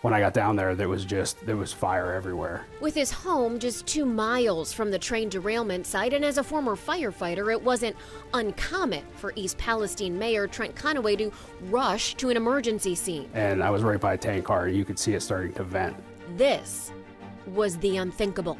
when I got down there, there was fire everywhere. With his home just 2 miles from the train derailment site, and as a former firefighter, it wasn't uncommon for East Palestine Mayor Trent Conaway to rush to an emergency scene. And I was right by a tank car, and you could see it starting to vent. This was the unthinkable.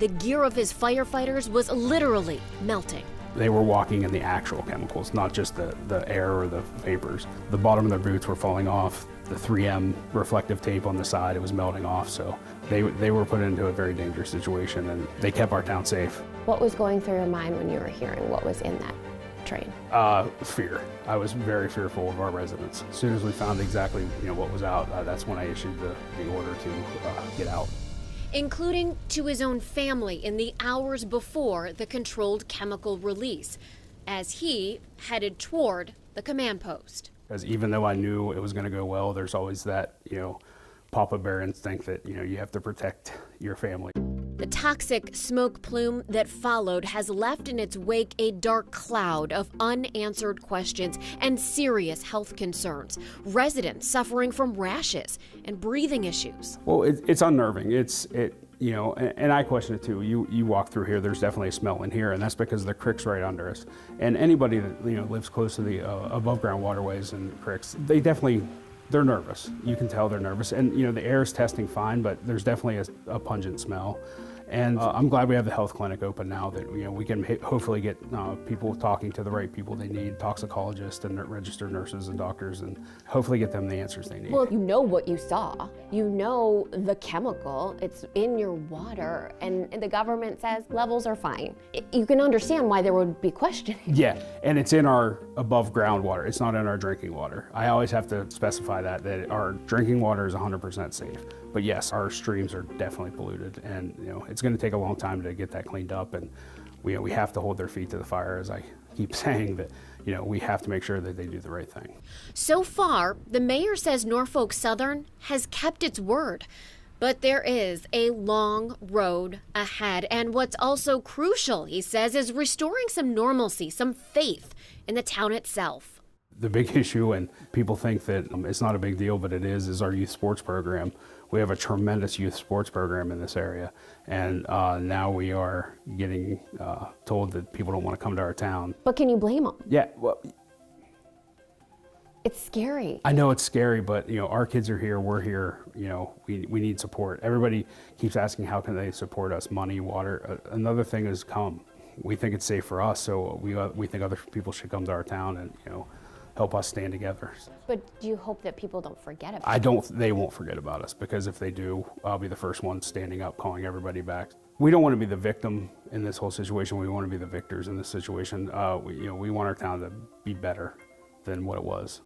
The gear of his firefighters was literally melting. They were walking in the actual chemicals, not just the air or the vapors. The bottom of their boots were falling off. The 3M reflective tape on the side, it was melting off. So they were put into a very dangerous situation, and they kept our town safe. What was going through your mind when you were hearing what was in that train? Fear. I was very fearful of our residents. As soon as we found exactly what was out, that's when I issued the order to get out. Including to his own family in the hours before the controlled chemical release, as he headed toward the command post. Because even though I knew it was going to go well, there's always that, Papa Bear instinct that, you have to protect your family. The toxic smoke plume that followed has left in its wake a dark cloud of unanswered questions and serious health concerns. Residents suffering from rashes and breathing issues. Well, it's unnerving. And I question it too. You walk through here, there's definitely a smell in here, and that's because the creek's right under us. And anybody that lives close to the above ground waterways and creeks, they're nervous. You can tell they're nervous. And the air is testing fine, but there's definitely a pungent smell. And I'm glad we have the health clinic open now that we can hopefully get people talking to the right people they need, toxicologists and registered nurses and doctors, and hopefully get them the answers they need. Well, you know what you saw. You know the chemical. It's in your water, and the government says levels are fine. You can understand why there would be questioning. Yeah, and it's in our above ground water. It's not in our drinking water. I always have to specify that our drinking water is 100% safe. But yes, our streams are definitely polluted, and it's going to take a long time to get that cleaned up, and we have to hold their feet to the fire, as I keep saying, that we have to make sure that they do the right thing. So far, the mayor says Norfolk Southern has kept its word, but there is a long road ahead, and what's also crucial, he says, is restoring some normalcy, some faith in the town itself. The big issue, and people think that it's not a big deal, but it is our youth sports program. We have a tremendous youth sports program in this area, and now we are getting told that people don't want to come to our town. But can you blame them? Yeah, well, it's scary. I know it's scary, but our kids are here, we're here, we need support. Everybody keeps asking how can they support us, money, water. Another thing is come. We think it's safe for us, so we think other people should come to our town and help us stand together. But do you hope that people don't forget about it? They won't forget about us, because if they do, I'll be the first one standing up, calling everybody back. We don't want to be the victim in this whole situation. We want to be the victors in this situation. We want our town to be better than what it was.